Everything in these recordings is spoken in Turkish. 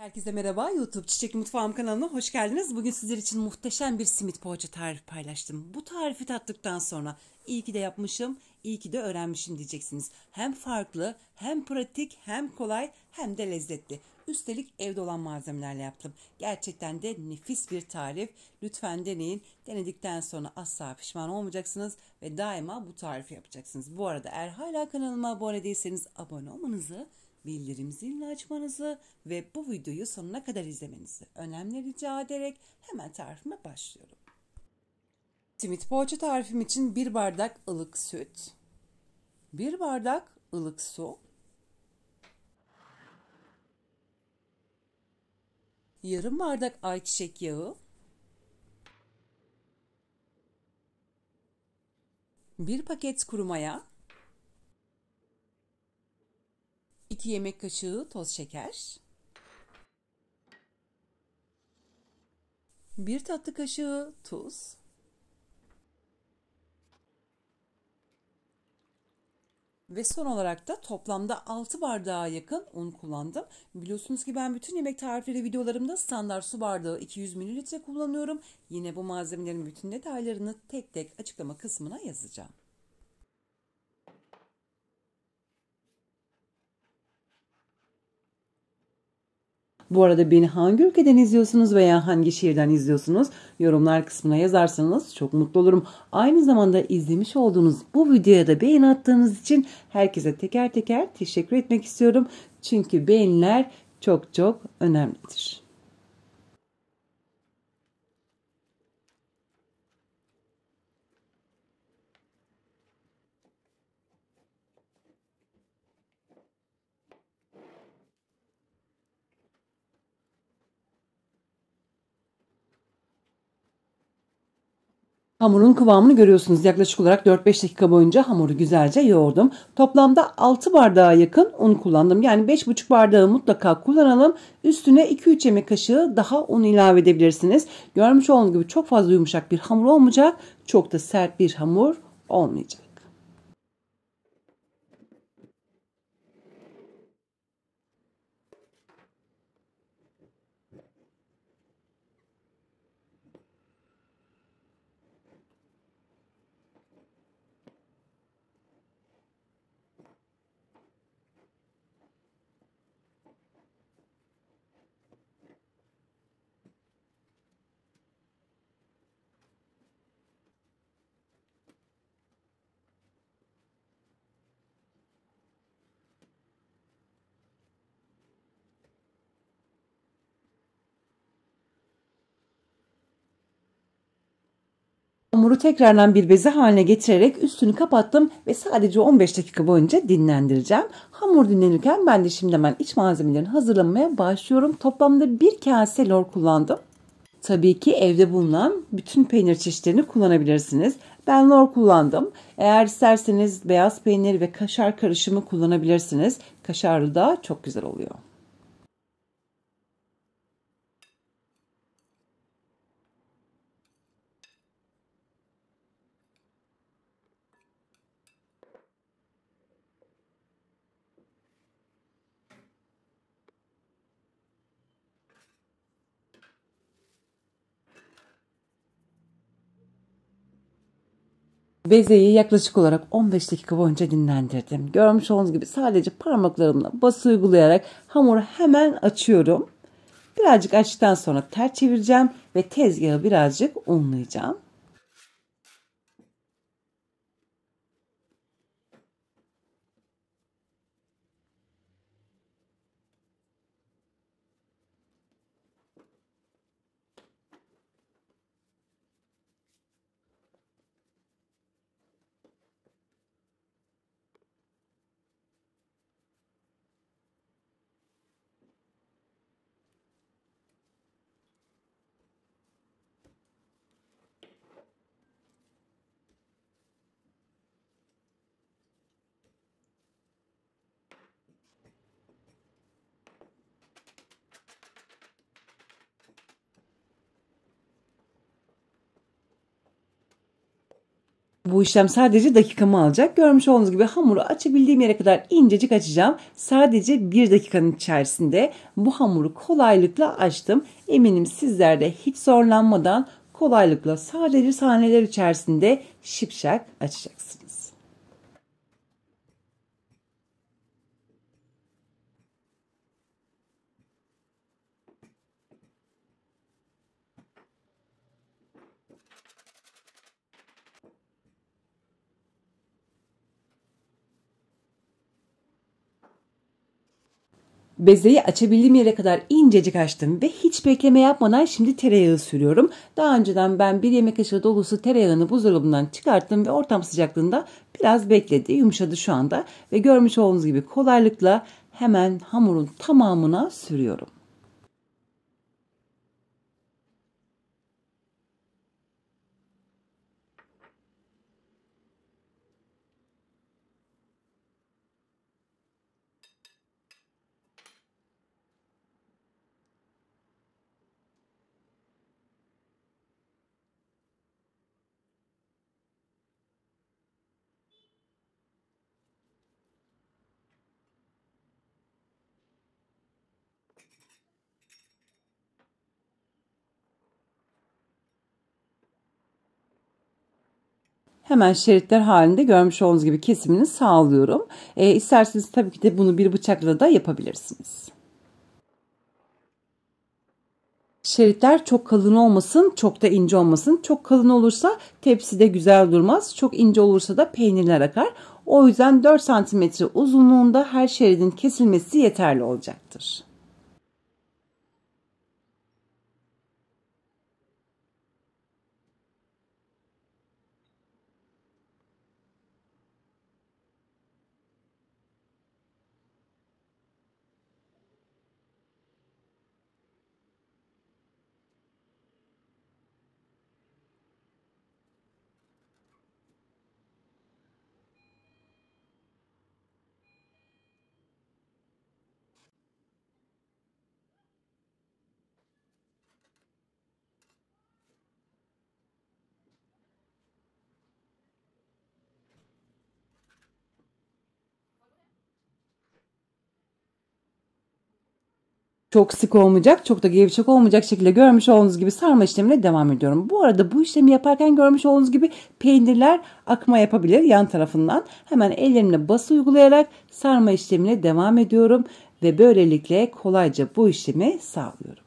Herkese merhaba. YouTube Çiçek Mutfağım kanalına hoş geldiniz. Bugün sizler için muhteşem bir simit poğaça tarifi paylaştım. Bu tarifi tattıktan sonra iyi ki de yapmışım, iyi ki de öğrenmişim diyeceksiniz. Hem farklı, hem pratik, hem kolay, hem de lezzetli. Üstelik evde olan malzemelerle yaptım. Gerçekten de nefis bir tarif. Lütfen deneyin. Denedikten sonra asla pişman olmayacaksınız ve daima bu tarifi yapacaksınız. Bu arada eğer hala kanalıma abone değilseniz abone olmanızı, bildirim zilini açmanızı ve bu videoyu sonuna kadar izlemenizi önemli rica ederek hemen tarifime başlıyorum. Simit poğaça tarifim için 1 bardak ılık süt, 1 bardak ılık su, yarım bardak ayçiçek yağı, 1 paket kuru maya, 2 yemek kaşığı toz şeker, 1 tatlı kaşığı tuz, ve son olarak da toplamda 6 bardağa yakın un kullandım. Biliyorsunuz ki ben bütün yemek tarifleri videolarımda standart su bardağı 200 ml kullanıyorum. Yine bu malzemelerin bütün detaylarını tek tek açıklama kısmına yazacağım. Bu arada beni hangi ülkeden izliyorsunuz veya hangi şehirden izliyorsunuz? Yorumlar kısmına yazarsanız çok mutlu olurum. Aynı zamanda izlemiş olduğunuz bu videoya da beğeni attığınız için herkese teker teker teşekkür etmek istiyorum. Çünkü beğeniler çok çok önemlidir. Hamurun kıvamını görüyorsunuz. Yaklaşık olarak 4-5 dakika boyunca hamuru güzelce yoğurdum. Toplamda 6 bardağa yakın un kullandım. Yani 5,5 bardağı mutlaka kullanalım. Üstüne 2-3 yemek kaşığı daha un ilave edebilirsiniz. Görmüş olduğunuz gibi çok fazla yumuşak bir hamur olmayacak. Çok da sert bir hamur olmayacak. Hamuru tekrardan bir beze haline getirerek üstünü kapattım ve sadece 15 dakika boyunca dinlendireceğim. Hamur dinlenirken ben de şimdi hemen iç malzemelerini hazırlamaya başlıyorum. Toplamda 1 kase lor kullandım. Tabii ki evde bulunan bütün peynir çeşitlerini kullanabilirsiniz. Ben lor kullandım. Eğer isterseniz beyaz peynir ve kaşar karışımı kullanabilirsiniz. Kaşarlı da çok güzel oluyor. Bezeyi yaklaşık olarak 15 dakika boyunca dinlendirdim. Görmüş olduğunuz gibi sadece parmaklarımla bası uygulayarak hamuru hemen açıyorum. Birazcık açtıktan sonra ters çevireceğim ve tezgahı birazcık unlayacağım. Bu işlem sadece dakikamı alacak. Görmüş olduğunuz gibi hamuru açabildiğim yere kadar incecik açacağım. Sadece 1 dakikanın içerisinde bu hamuru kolaylıkla açtım. Eminim sizler de hiç zorlanmadan kolaylıkla sadece saniyeler içerisinde şipşak açacaksınız. Bezeyi açabildiğim yere kadar incecik açtım ve hiç bekleme yapmadan şimdi tereyağı sürüyorum. Daha önceden ben 1 yemek kaşığı dolusu tereyağını buzdolabından çıkarttım ve ortam sıcaklığında biraz bekledi. Yumuşadı şu anda ve görmüş olduğunuz gibi kolaylıkla hemen hamurun tamamına sürüyorum. Hemen şeritler halinde görmüş olduğunuz gibi kesimini sağlıyorum. İsterseniz tabii ki de bunu bir bıçakla da yapabilirsiniz. Şeritler çok kalın olmasın, çok da ince olmasın. Çok kalın olursa tepside güzel durmaz. Çok ince olursa da peynirler akar. O yüzden 4 santimetre uzunluğunda her şeridin kesilmesi yeterli olacaktır. Çok sık olmayacak, çok da gevşek olmayacak şekilde görmüş olduğunuz gibi sarma işlemine devam ediyorum. Bu arada bu işlemi yaparken görmüş olduğunuz gibi peynirler akma yapabilir yan tarafından. Hemen ellerimle bası uygulayarak sarma işlemine devam ediyorum ve böylelikle kolayca bu işlemi sağlıyorum.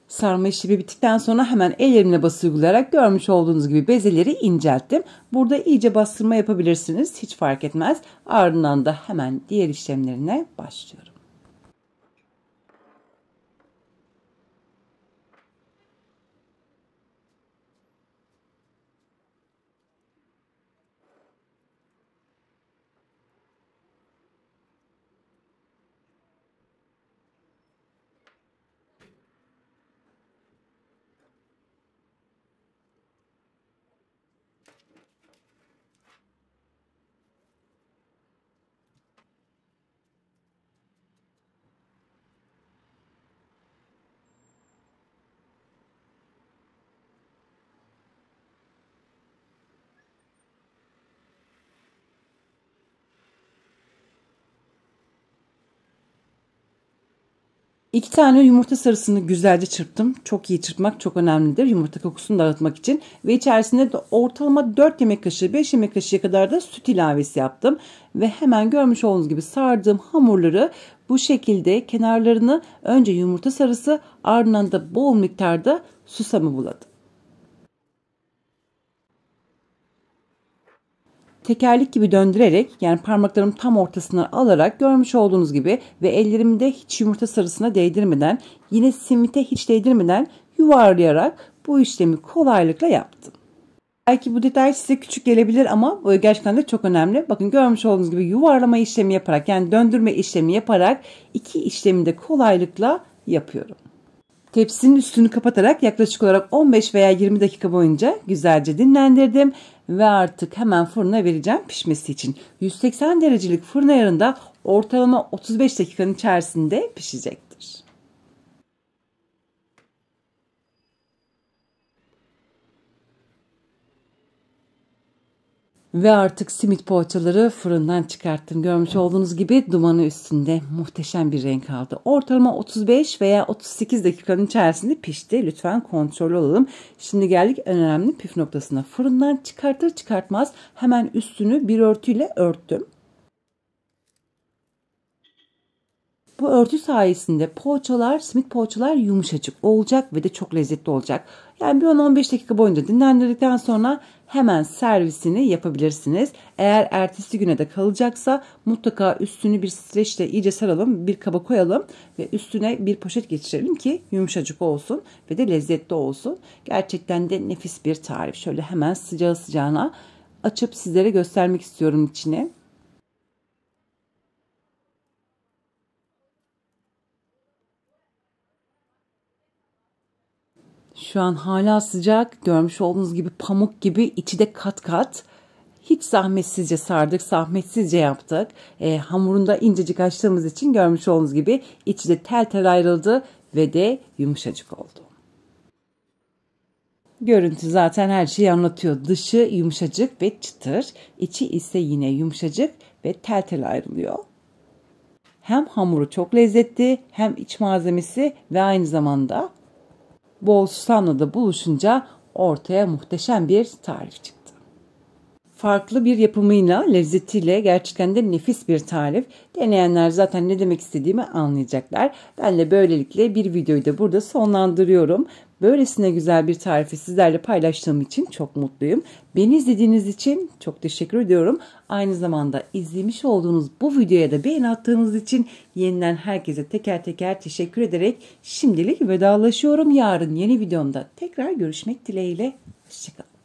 Sarma işlemi bittikten sonra hemen ellerimle bası uygulayarak görmüş olduğunuz gibi bezeleri incelttim. Burada iyice bastırma yapabilirsiniz. Hiç fark etmez. Ardından da hemen diğer işlemlerine başlıyorum. İki tane yumurta sarısını güzelce çırptım. Çok iyi çırpmak çok önemlidir. Yumurta kokusunu dağıtmak için. Ve içerisine de ortalama 4 yemek kaşığı 5 yemek kaşığı kadar da süt ilavesi yaptım. Ve hemen görmüş olduğunuz gibi sardığım hamurları bu şekilde kenarlarını önce yumurta sarısı ardından da bol miktarda susamı buladım. Tekerlek gibi döndürerek yani parmaklarım tam ortasına alarak görmüş olduğunuz gibi ve ellerimde hiç yumurta sarısına değdirmeden yine simite hiç değdirmeden yuvarlayarak bu işlemi kolaylıkla yaptım. Belki bu detay size küçük gelebilir ama bu gerçekten de çok önemli. Bakın görmüş olduğunuz gibi yuvarlama işlemi yaparak, yani döndürme işlemi yaparak iki işlemi de kolaylıkla yapıyorum. Tepsinin üstünü kapatarak yaklaşık olarak 15 veya 20 dakika boyunca güzelce dinlendirdim ve artık hemen fırına vereceğim pişmesi için. 180 derecelik fırın ayarında ortalama 35 dakikanın içerisinde pişecektir. Ve artık simit poğaçaları fırından çıkarttım. Görmüş olduğunuz gibi dumanı üstünde muhteşem bir renk aldı. Ortalama 35 veya 38 dakikanın içerisinde pişti. Lütfen kontrol olalım. Şimdi geldik en önemli püf noktasına. Fırından çıkartır çıkartmaz hemen üstünü bir örtüyle örttüm. Bu örtü sayesinde poğaçalar, simit poğaçalar yumuşacık olacak ve de çok lezzetli olacak. Yani bir 10-15 dakika boyunca dinlendirdikten sonra hemen servisini yapabilirsiniz. Eğer ertesi güne de kalacaksa mutlaka üstünü bir streçle iyice saralım, bir kaba koyalım ve üstüne bir poşet geçirelim ki yumuşacık olsun ve de lezzetli olsun. Gerçekten de nefis bir tarif. Şöyle hemen sıcağı sıcağına açıp sizlere göstermek istiyorum içini. Şu an hala sıcak. Görmüş olduğunuz gibi pamuk gibi, içi de kat kat. Hiç zahmetsizce sardık, zahmetsizce yaptık. Hamurunu da incecik açtığımız için görmüş olduğunuz gibi içi de tel tel ayrıldı ve de yumuşacık oldu. Görüntü zaten her şeyi anlatıyor. Dışı yumuşacık ve çıtır, içi ise yine yumuşacık ve tel tel ayrılıyor. Hem hamuru çok lezzetli, hem iç malzemesi ve aynı zamanda bol susamla da buluşunca ortaya muhteşem bir tarif çıktı. Farklı bir yapımıyla, lezzetiyle gerçekten de nefis bir tarif. Deneyenler zaten ne demek istediğimi anlayacaklar. Ben de böylelikle bir videoyu da burada sonlandırıyorum. Böylesine güzel bir tarifi sizlerle paylaştığım için çok mutluyum. Beni izlediğiniz için çok teşekkür ediyorum. Aynı zamanda izlemiş olduğunuz bu videoya da beğeni attığınız için yeniden herkese teker teker teşekkür ederek şimdilik vedalaşıyorum. Yarın yeni videomda tekrar görüşmek dileğiyle. Hoşçakalın.